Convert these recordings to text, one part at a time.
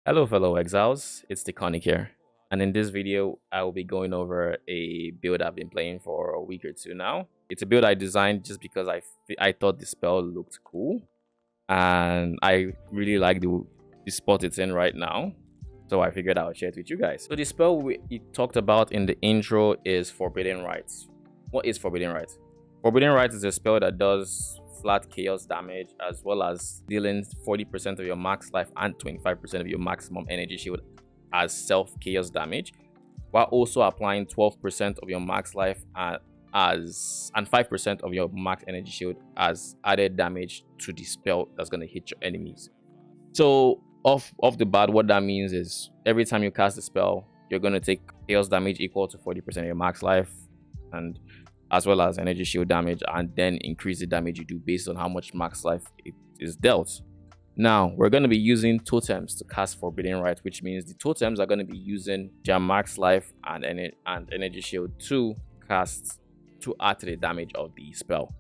Hello fellow exiles, it's Deconic here, and in this video I will be going over a build I've been playing for a week or two now. It's a build I designed just because I thought the spell looked cool, and I really like the spot it's in right now, so I figured I would share it with you guys. So the spell we talked about in the intro is Forbidden Rites. What is Forbidden Rites? Forbidden Rites is a spell that does flat chaos damage as well as dealing 40% of your max life and 25% of your maximum energy shield as self chaos damage, while also applying 12% of your max life and 5% of your max energy shield as added damage to the spell that's going to hit your enemies. So off the bat, what that means is every time you cast the spell, you're going to take chaos damage equal to 40% of your max life and as well as energy shield damage, and then increase the damage you do based on how much max life it is dealt. Now we're going to be using totems to cast Forbidden Rite, which means the totems are going to be using their max life and energy shield to add to the damage of the spell.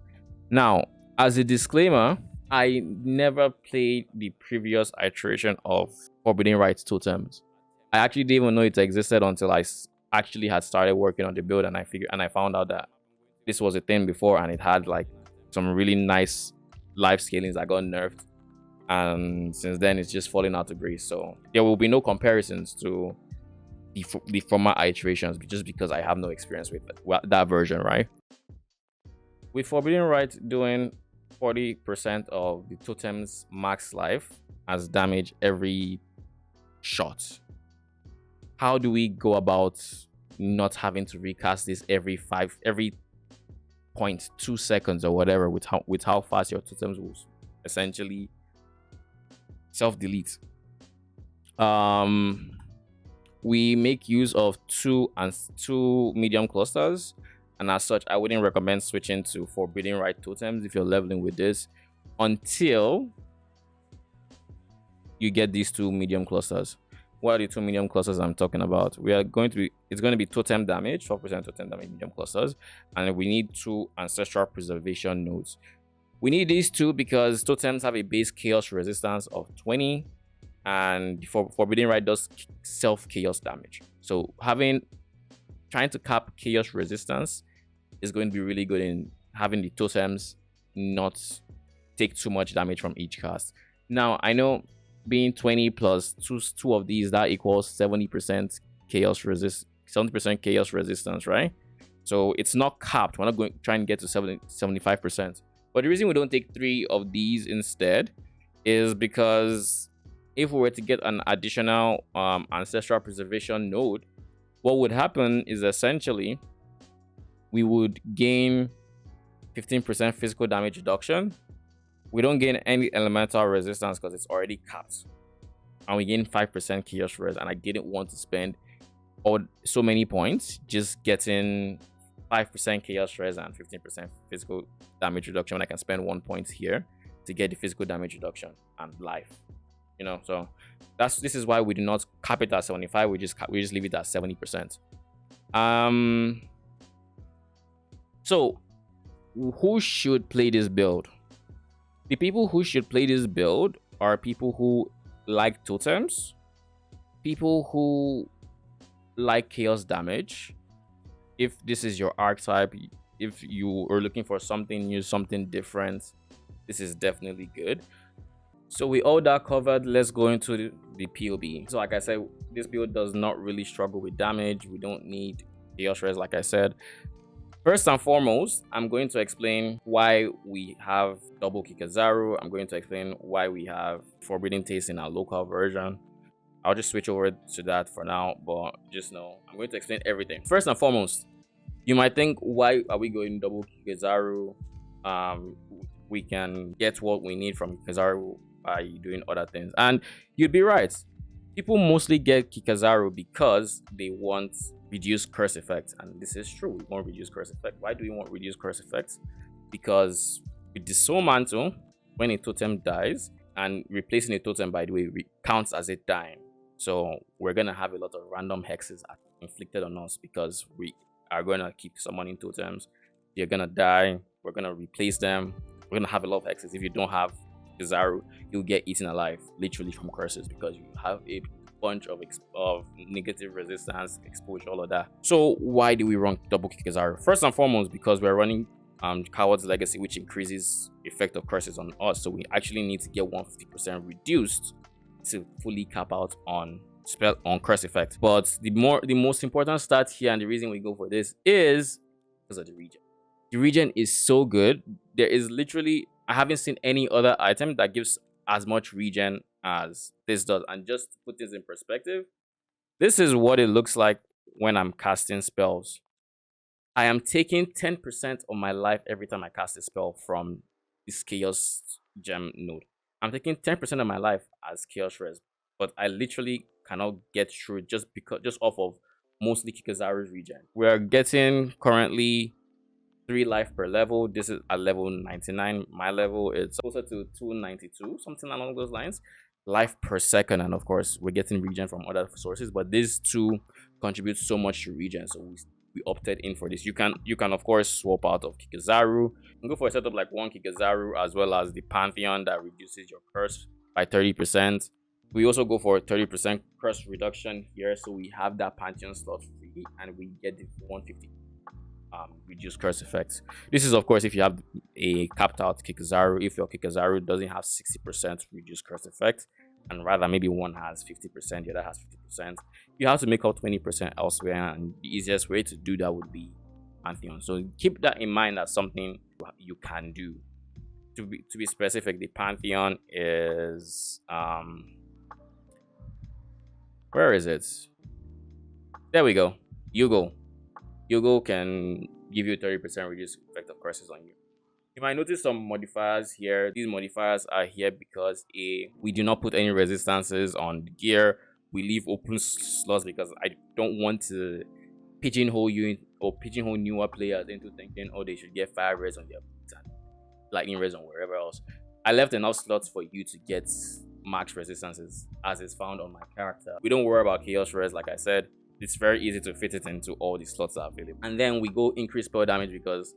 Now, as a disclaimer, I never played the previous iteration of Forbidden Rite totems. I actually didn't even know it existed until I actually had started working on the build, and I found out that this was a thing before, and it had like some really nice life scalings that got nerfed, and since then it's just falling out of grace. So there will be no comparisons to the former iterations just because I have no experience with that version, right? With Forbidden Rite doing 40% of the totem's max life as damage every shot, how do we go about not having to recast this every 0.2 seconds or whatever with how fast your totems will essentially self-delete? We make use of two medium clusters, and as such I wouldn't recommend switching to Forbidden Rite totems if you're leveling with this until you get these two medium clusters. What are the two medium clusters I'm talking about? It's going to be totem damage, 12% totem damage medium clusters, and we need two ancestral preservation nodes. We need these two because totems have a base chaos resistance of 20, and Forbidden Rite does self chaos damage. So trying to cap chaos resistance is going to be really good in having the totems not take too much damage from each cast. Now I know being 20 plus two of these, that equals 70% chaos 70% chaos resistance, right? So it's not capped. We're not going trying to get to 75%. But the reason we don't take 3 of these instead is because if we were to get an additional ancestral preservation node, what would happen is essentially we would gain 15% physical damage reduction. We don't gain any elemental resistance because it's already capped, and we gain 5% chaos res, and I didn't want to spend so many points just getting 5% chaos res and 15% physical damage reduction when I can spend 1 point here to get the physical damage reduction and life. So this is why we do not cap it at 75. We just leave it at 70%. So who should play this build? The people who should play this build are people who like totems, people who like chaos damage. If this is your archetype, if you are looking for something new, something different, this is definitely good. So with all that covered, let's go into the POE. So like I said, this build does not really struggle with damage. We don't need chaos res, like I said. First and foremost, I'm going to explain why we have double Kikazaru. I'm going to explain why we have Forbidden Taste in our local version. I'll just switch over to that for now, but just know I'm going to explain everything. First and foremost, you might think, why are we going double Kikazaru? We can get what we need from Kikazaru by doing other things. And you'd be right. People mostly get Kikazaru because they want reduced curse effects, and this is true. We want reduced curse effect. Why do we want reduced curse effects? Because with the Soul Mantle, when a totem dies, and replacing a totem, by the way, counts as it dying. So we're gonna have a lot of random hexes inflicted on us because we are gonna keep summoning totems. You're gonna die. We're gonna replace them. We're gonna have a lot of hexes if you don't have Kizaru, you'll get eaten alive, literally from curses, because you have a bunch of negative resistance, exposure, all of that. So why do we run double Kizaru? First and foremost, because we're running Coward's Legacy, which increases effect of curses on us. So we actually need to get 150% reduced to fully cap out on spell on curse effect. But the most important stat here, and the reason we go for this, is because of the regen. The regen is so good. There is literally, I haven't seen any other item that gives as much regen as this does. And just to put this in perspective, this is what it looks like when I'm casting spells. I am taking 10% of my life every time I cast a spell from this Chaos Gem node. I'm taking 10% of my life as Chaos Res, but I literally cannot get through just off of mostly Kikazaru's regen. We're getting currently 3 life per level. This is at level 99. My level is closer to 292, something along those lines. Life per second, and of course, we're getting regen from other sources, but these two contribute so much to regen, so we opted in for this. You can of course swap out of Kikazaru. You can go for a setup like one Kikazaru as well as the Pantheon that reduces your curse by 30%. We also go for 30% curse reduction here, so we have that Pantheon slot free and we get the 150 reduced curse effects. This is of course if you have a capped out Kikazaru. If your Kikazaru doesn't have 60% reduced curse effect, and rather maybe one has 50%, the other has 50%, you have to make out 20% elsewhere, and the easiest way to do that would be Pantheon. So keep that in mind as something you can do. To be specific, the Pantheon is where is it? There we go. Yugo can give you 30% reduced effect of curses on you. You might notice some modifiers here. These modifiers are here because we do not put any resistances on the gear. We leave open slots because I don't want to pigeonhole you or pigeonhole newer players into thinking, oh, they should get fire res on their boots and lightning res on wherever else. I left enough slots for you to get max resistances as is found on my character. We don't worry about chaos res, like I said. It's very easy to fit it into all the slots that are available. And then we go increase spell damage because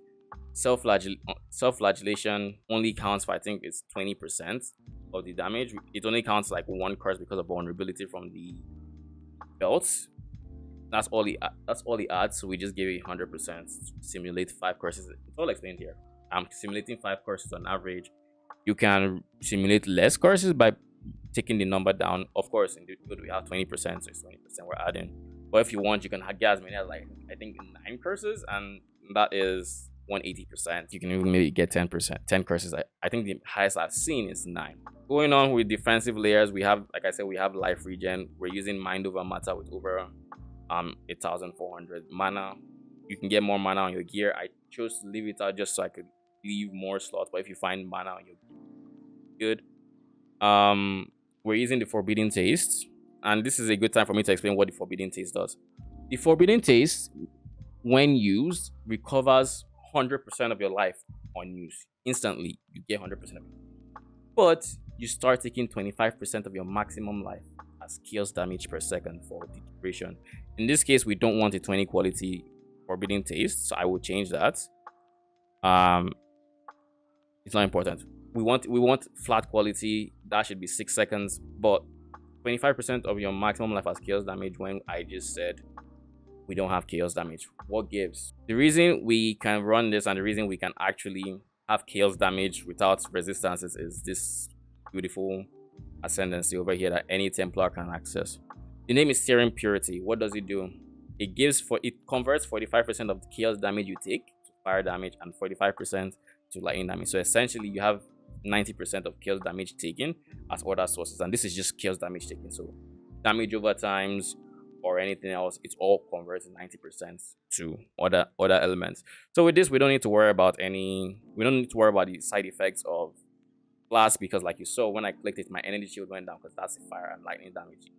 self-flagellation only counts for, I think it's 20% of the damage. It only counts like one curse because of vulnerability from the belt. That's all he adds. So we just give it 100%. Simulate 5 curses. It's all explained here. I'm simulating 5 curses on average. You can simulate less curses by taking the number down. Of course, in the build we have 20%, so it's 20% we're adding. But if you want, you can get as many as like I think 9 curses, and that is 180%. You can even maybe get 10%, 10 curses. I think the highest I've seen is 9. Going on with defensive layers, we have, like I said, we have life regen. We're using mind over matter with over 1,400 mana. You can get more mana on your gear. I chose to leave it out just so I could leave more slots, but if you find mana on your gear, good. We're using the Forbidden Taste, and this is a good time for me to explain what the Forbidden Taste does. The Forbidden Taste, when used, recovers 100% of your life on use. Instantly, you get 100% of it. But you start taking 25% of your maximum life as chaos damage per second for the duration. In this case, we don't want a 20 quality Forbidden Taste, so I will change that. It's not important. We want flat quality. That should be 6 seconds, but 25% of your maximum life as chaos damage when I just said we don't have chaos damage. What gives? The reason we can run this and the reason we can actually have chaos damage without resistances is this beautiful ascendancy over here that any Templar can access. The name is Searing Purity. What does it do? It converts 45% of the chaos damage you take to fire damage and 45% to lightning damage. So essentially you have 90% of chaos damage taken as other sources, and this is just chaos damage taken. So damage over times or anything else, it's all converted 90% to other elements. So with this, we don't need to worry about the side effects of flasks, because like you saw when I clicked it, my energy shield went down because that's the fire and lightning damage.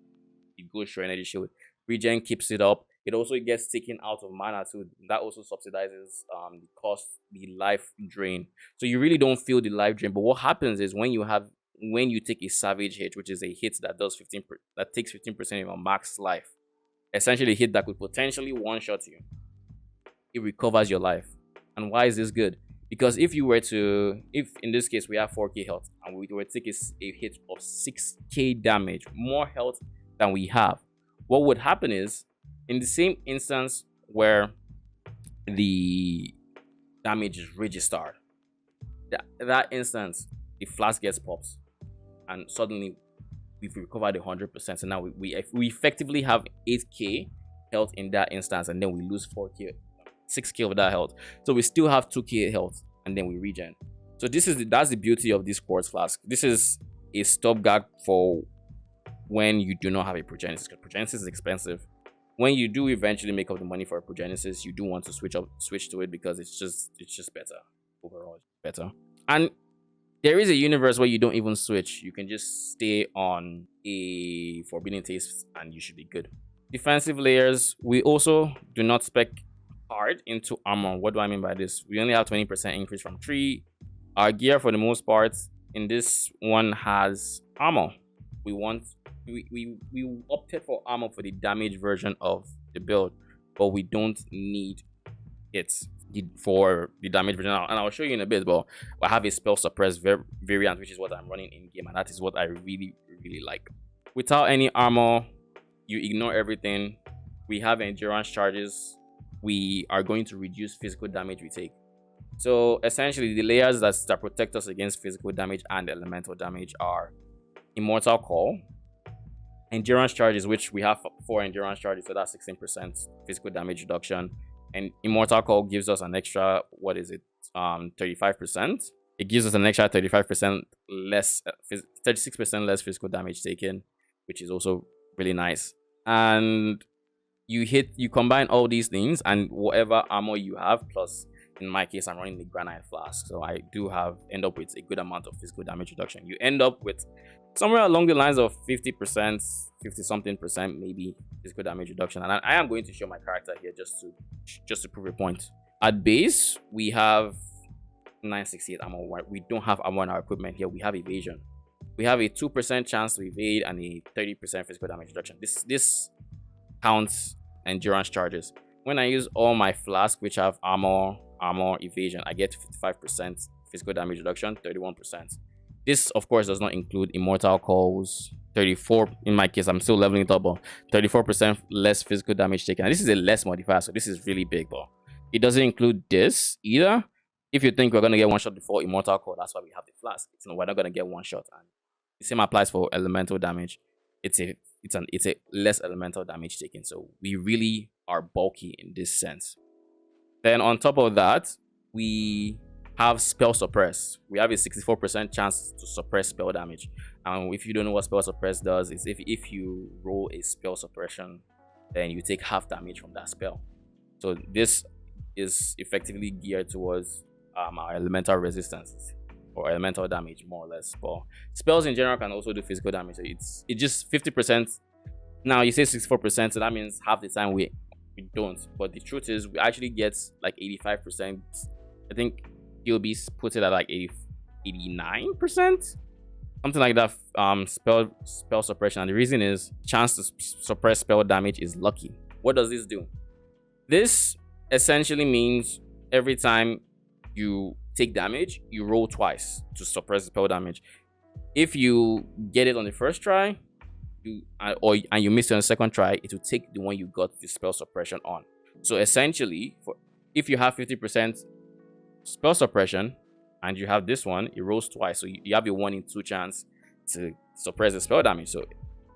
It goes through energy shield. Regen keeps it up. It also gets taken out of mana too. That also subsidizes the life drain. So you really don't feel the life drain. But what happens is when you take a savage hit, which is a hit that takes 15% of your max life, essentially a hit that could potentially one-shot you, it recovers your life. And why is this good? Because if in this case we have 4k health and we were to take a hit of 6k damage, more health than we have, what would happen is, in the same instance where the damage is registered, that instance the flask gets popped and suddenly we've recovered 100%. So now we effectively have 8k health in that instance, and then we lose 4k, 6k of that health, so we still have 2k health, and then we regen. So that's the beauty of this quartz flask. This is a stopgap for when you do not have a progenesis, because progenesis is expensive. When you do eventually make up the money for a progenesis, you do want to switch to it, because it's just better overall, better. And there is a universe where you don't even switch. You can just stay on a forbidden taste and you should be good. Defensive layers, we also do not spec hard into armor. What do I mean by this? We only have 20% increase from 3. Our gear, for the most part, in this one has armor. We opted for armor for the damage version of the build, but we don't need it for the damage version, and I'll show you in a bit. But I have a spell suppress variant, which is what I'm running in game, and that is what I really like. Without any armor, you ignore everything. We have endurance charges. We are going to reduce physical damage we take. So essentially, the layers that protect us against physical damage and elemental damage are Immortal Call, endurance charges, which we have 4 endurance charges, so that's 16% physical damage reduction. And Immortal Call gives us an extra, 35%. It gives us an extra 35% less, 36% less physical damage taken, which is also really nice. And you combine all these things, and whatever armor you have, plus in my case I'm running the granite flask, so I do end up with a good amount of physical damage reduction. You end up with somewhere along the lines of 50%, 50 something percent maybe physical damage reduction. And I am going to show my character here just to prove a point. At base, we have 968 armor. We don't have armor in our equipment here. We have evasion. We have a 2% chance to evade and a 30% physical damage reduction. This counts endurance charges. When I use all my flasks, which have armor, evasion, I get 55% physical damage reduction, 31%. This, of course, does not include Immortal Calls. 34, in my case, I'm still leveling it up, but 34% less physical damage taken. And this is a less modifier, so this is really big, but it doesn't include this either. If you think we're going to get one shot before Immortal Call, that's why we have the flask. We're not going to get one shot. And the same applies for elemental damage. It's a less elemental damage taken, so we really are bulky in this sense. Then on top of that, we have spell suppress. We have a 64% chance to suppress spell damage. And if you don't know what spell suppress does, is if you roll a spell suppression, then you take half damage from that spell. So this is effectively geared towards our elemental resistance or elemental damage, more or less. But spells in general can also do physical damage. So it's just 50%. Now you say 64%, so that means half the time we don't. But the truth is, we actually get like 85%. I think POB puts it at like 89%, something like that. Spell suppression, and the reason is chance to suppress spell damage is lucky. What does this do? This essentially means every time you take damage, you roll twice to suppress spell damage. If you get it on the first try, and you miss it on the second try, it will take the one you got the spell suppression on. So essentially, if you have 50% spell suppression and you have this one, it rolls twice, so you have a 1 in 2 chance to suppress the spell damage. So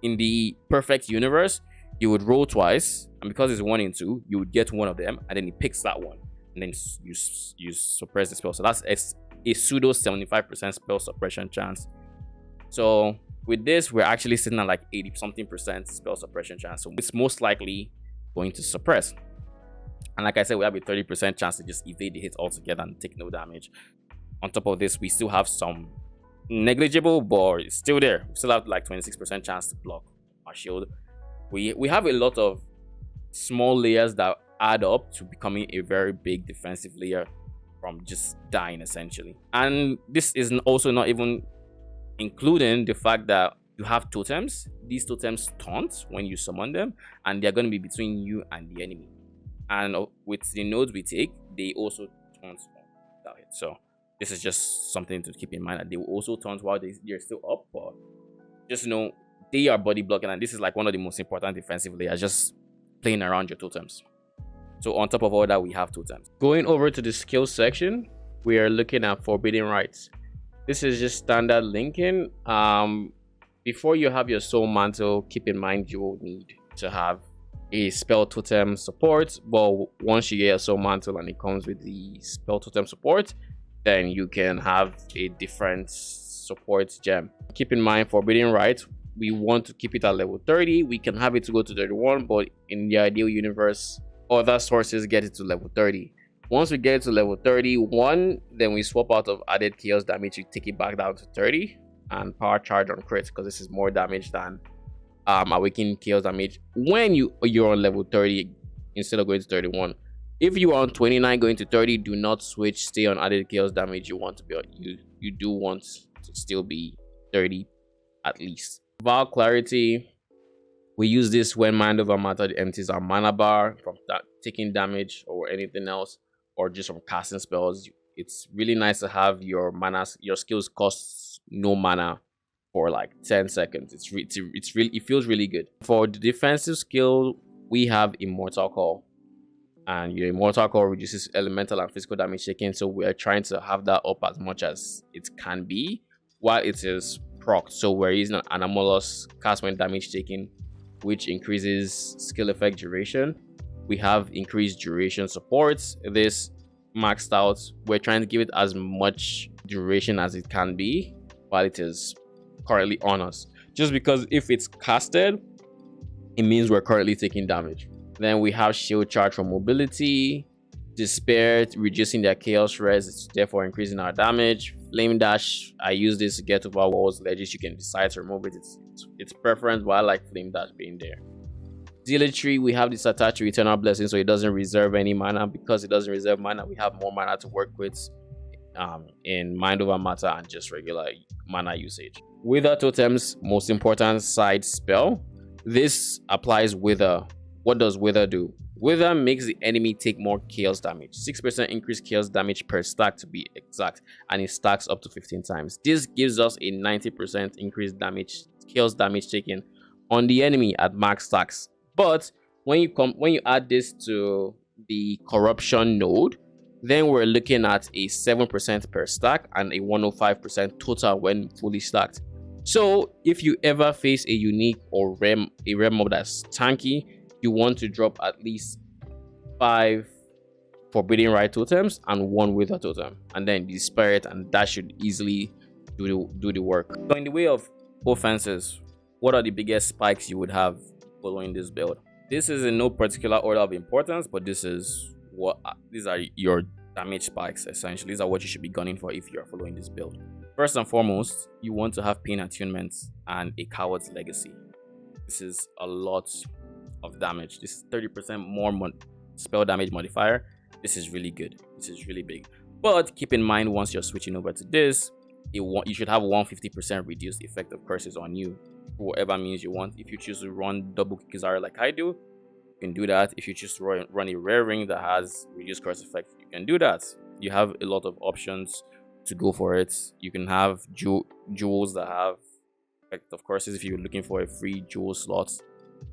in the perfect universe, you would roll twice, and because it's 1 in 2, you would get one of them, and then it picks that one, and then you suppress the spell. So that's a pseudo 75% spell suppression chance. So with this, we're actually sitting at like 80 something percent spell suppression chance, so it's most likely going to suppress. And like I said, we have a 30% chance to just evade the hit altogether and take no damage. On top of this, we still have some negligible, but it's still there. We still have like 26% chance to block our shield. We have a lot of small layers that add up to becoming a very big defensive layer from just dying, essentially. And this is also not even including the fact that you have totems. These totems taunt when you summon them, and they're going to be between you and the enemy. And with the nodes we take, they also taunt. without hit. So this is just something to keep in mind, that they will also taunt while they're still up, but just know they are body blocking, and this is like one of the most important defensive layers, just playing around your totems. So on top of all that, we have totems. Going over to the skill section, we are looking at forbidden rites. This is just standard linking. Before you have your soul mantle, keep in mind you will need to have a spell totem support, but once you get a soul mantle and it comes with the spell totem support, then you can have a different support gem. Keep in mind, forbidden rites, we want to keep it at level 30. We can have it to go to 31, but in the ideal universe, other sources get it to level 30. Once we get it to level 31, then we swap out of added chaos damage to take it back down to 30, and power charge on crit, because this is more damage than awakening chaos damage when you're on level 30 instead of going to 31. If you are on 29 going to 30, do not switch, stay on added chaos damage. You want to be on, you do want to still be 30 at least. Vow Clarity, we use this when Mind Over Matter empties our mana bar from taking damage or anything else, or just from casting spells. It's really nice to have your skills cost no mana for like 10 seconds. It feels really good. For the defensive skill, we have Immortal Call, and your Immortal Call reduces elemental and physical damage taken, so we are trying to have that up as much as it can be while it is proc. So we're using an anomalous cast when damage taken, which increases skill effect duration. We have increased duration supports. This maxed out, we're trying to give it as much duration as it can be while it is currently on us, just because if it's casted, it means we're currently taking damage. Then we have shield charge for mobility, despair, reducing their chaos res, therefore increasing our damage. Flame dash, I use this to get over walls, ledges. You can decide to remove it. It's preference, but I like flame dash being there. Zealotry, we have this attached to eternal blessing, so it doesn't reserve any mana. Because it doesn't reserve mana, we have more mana to work with in Mind Over Matter and just regular mana usage. Wither Totems, most important side spell. This applies Wither. What does Wither do? Wither makes the enemy take more chaos damage. 6% increased chaos damage per stack to be exact, and it stacks up to 15 times. This gives us a 90% increased chaos damage taken on the enemy at max stacks. But when you add this to the corruption node, then we're looking at a 7% per stack and a 105% total when fully stacked. So if you ever face a unique or rare mob that's tanky, you want to drop at least 5 forbidden rite totems and 1 wither totem, and then the spirit, and that should easily do the work. So in the way of offenses, what are the biggest spikes you would have following this build? This is in no particular order of importance, but these are your damage spikes. Essentially, these are what you should be gunning for if you're following this build. First and foremost, you want to have Pain Attunement and a Coward's Legacy. This is a lot of damage. This is 30% more spell damage modifier. This is really good. This is really big. But keep in mind, once you're switching over to this, you should have 150% reduced effect of curses on you, for whatever means you want. If you choose to run double Kizara like I do, you can do that. If you choose to run a rare ring that has reduced curse effect, you can do that. You have a lot of options to go for it. You can have jewels that have effect of curses. If you're looking for a free jewel slot,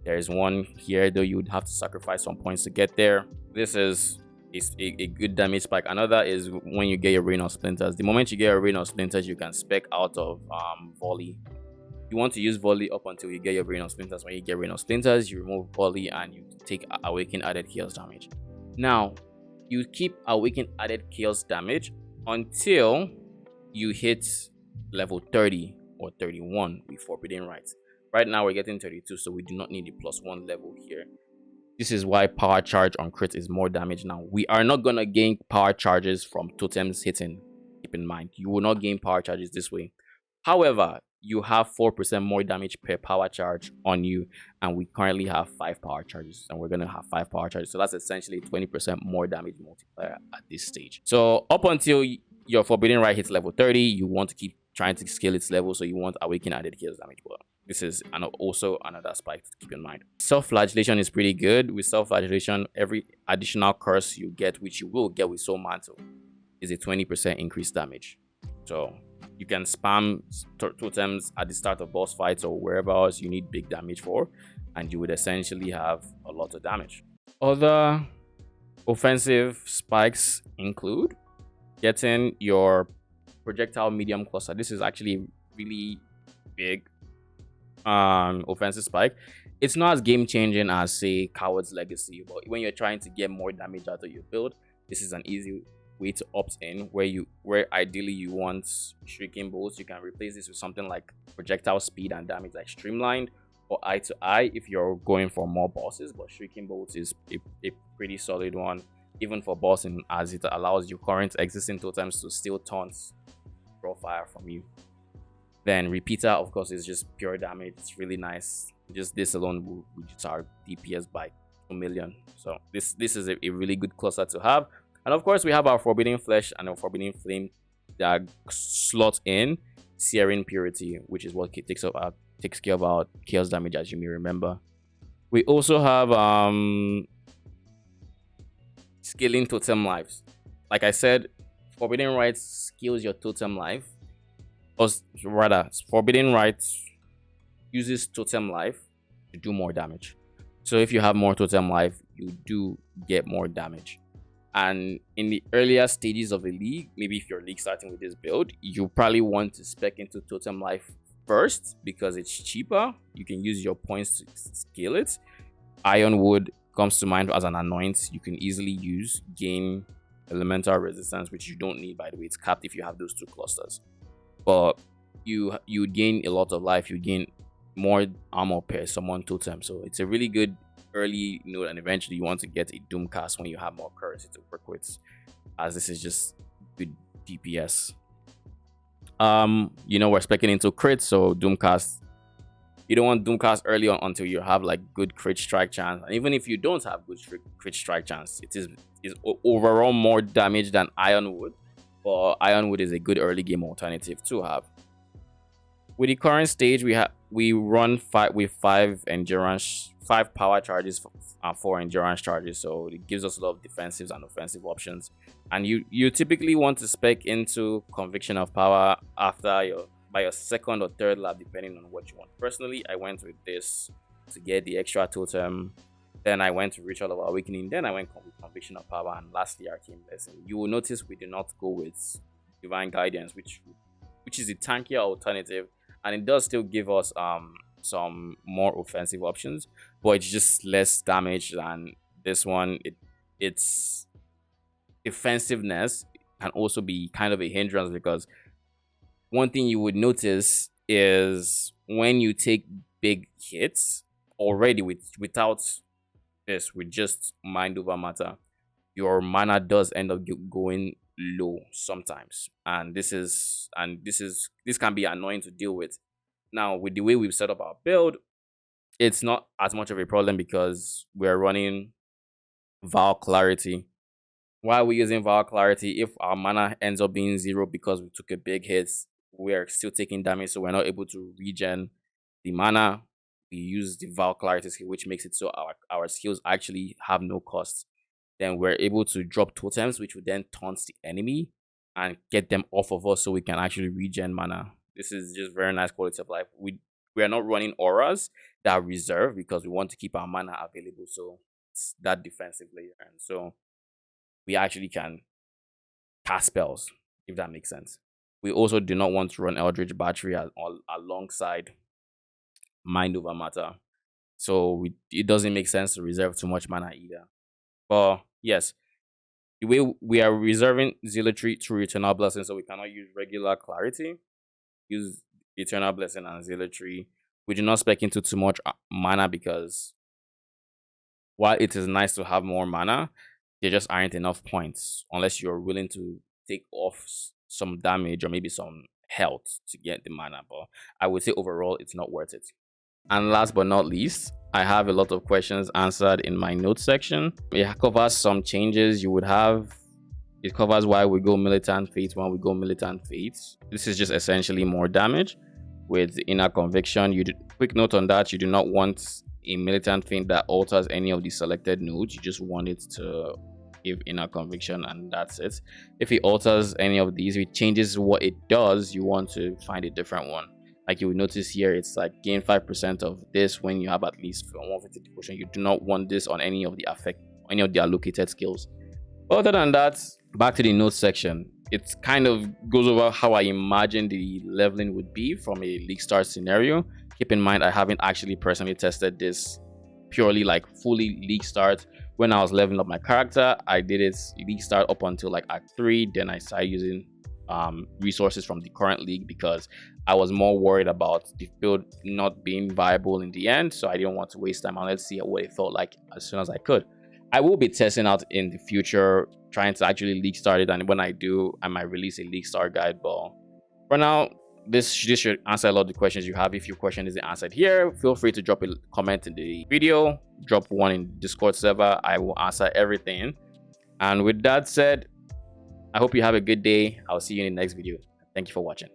there is one here, though you would have to sacrifice some points to get there. This is a good damage spike. Another is when you get your Rain of Splinters. The moment you get your Rain of Splinters, you can spec out of volley. You want to use volley up until you get your Rain of Splinters. When you get Rain of Splinters, you remove volley and you take awaken added chaos damage. Now you keep awaken added chaos damage until you hit level 30 or 31 with forbidden rites. Right now we're getting 32, so we do not need the +1 level here. This is why power charge on crit is more damage now. We are not gonna gain power charges from totems hitting. Keep in mind, you will not gain power charges this way. However, you have 4% more damage per power charge on you, and we currently have 5 power charges, and we're gonna have 5 power charges. So that's essentially 20% more damage multiplier at this stage. So up until your forbidden rite hits level 30, you want to keep trying to scale its level, so you want awaken added chaos damage. Well, this is also another spike to keep in mind. Self-flagellation is pretty good. With self-flagellation, every additional curse you get, which you will get with Soul Mantle, is a 20% increased damage. So you can spam totems at the start of boss fights or wherever else you need big damage for, and you would essentially have a lot of damage. Other offensive spikes include getting your projectile medium cluster. This is actually really big offensive spike. It's not as game changing as say Coward's Legacy, but when you're trying to get more damage out of your build, this is an easy way to opt in where ideally you want Shrieking Bolts. You can replace this with something like projectile speed and damage like Streamlined or Eye to Eye if you're going for more bosses, but Shrieking Bolts is a pretty solid one even for bossing, as it allows your current existing totems to still taunt draw fire from you. Then Repeater, of course, is just pure damage. It's really nice. Just this alone will reduce our DPS by 2 million. So this is a really good cluster to have. And of course, we have our Forbidden Flesh and our Forbidden Flame that slot in Searing Purity, which is what takes care of our chaos damage, as you may remember. We also have scaling totem lives. Like I said, Forbidden Rite scales your totem life. Or rather, Forbidden Rite uses totem life to do more damage. So if you have more totem life, you do get more damage. And in the earlier stages of a league, maybe if you're league starting with this build, you probably want to spec into totem life first because it's cheaper. You can use your points to scale it. Ironwood comes to mind as an anoint you can easily use, gain elemental resistance, which you don't need, by the way. It's capped if you have those two clusters. But you gain a lot of life, you gain more armor per summon totem. So it's a really good early node, and eventually you want to get a Doomcast when you have more currency to work with, as this is just good DPS. We're specking into crits, so Doomcast, you don't want Doomcast early on until you have like good crit strike chance. And even if you don't have good crit strike chance, it is overall more damage than Ironwood, but Ironwood is a good early game alternative to have. With the current stage, we run five power charges and 4 endurance charges, so it gives us a lot of defensives and offensive options. And you typically want to spec into Conviction of Power by your second or third lap, depending on what you want. Personally, I went with this to get the extra totem. Then I went to Ritual of Awakening. Then I went with Conviction of Power, and lastly, Arcane Blessing. You will notice we did not go with Divine Guidance, which is a tankier alternative, and it does still give us some more offensive options, but it's just less damage than this one. Its defensiveness can also be kind of a hindrance, because one thing you would notice is when you take big hits already without this, with just Mind Over Matter, your mana does end up going low sometimes, and this can be annoying to deal with. Now, with the way we've set up our build, it's not as much of a problem because we're running Vow Clarity. Why are we using Vow Clarity? If our mana ends up being 0 because we took a big hit, we're still taking damage, so we're not able to regen the mana. We use the Vow Clarity skill, which makes it so our skills actually have no cost. Then we're able to drop totems, which would then taunt the enemy and get them off of us so we can actually regen mana. This is just very nice quality of life. We are not running auras that are reserved because we want to keep our mana available, so it's that defensive layer. And so we actually can cast spells, if that makes sense. We also do not want to run Eldritch Battery alongside Mind Over Matter. So it doesn't make sense to reserve too much mana either. But yes, the way we are reserving Zealotry through Eternal Blessing, so we cannot use regular Clarity. Use Eternal Blessing and Zealotry. We do not spec into too much mana because while it is nice to have more mana, there just aren't enough points unless you're willing to take off some damage or maybe some health to get the mana. But I would say overall, it's not worth it. And last but not least, I have a lot of questions answered in my notes section. It covers some changes you would have. It covers why we go Militant Fates when we go Militant Fates. This is just essentially more damage with Inner Conviction. Quick note on that, you do not want a Militant Fate that alters any of the selected nodes. You just want it to if inner conviction, and that's it. If it alters any of these, if it changes what it does, you want to find a different one. Like you will notice here, it's like gain 5% of this when you have at least 150 devotion. You do not want this on any of the allocated skills. Other than that, back to the notes section. It kind of goes over how I imagine the leveling would be from a league start scenario. Keep in mind, I haven't actually personally tested this purely like fully league start. When I was leveling up my character, I did it league start up until like Act 3. Then I started using resources from the current league because I was more worried about the build not being viable in the end. So I didn't want to waste time, and let's see what it felt like as soon as I could. I will be testing out in the future, trying to actually league start it, and when I do, I might release a league start guide. But for now, this should answer a lot of the questions you have. If your question isn't answered here, feel free to drop a comment in the video, drop one in Discord server. I will answer everything. And with that said, I hope you have a good day. I'll see you in the next video. Thank you for watching.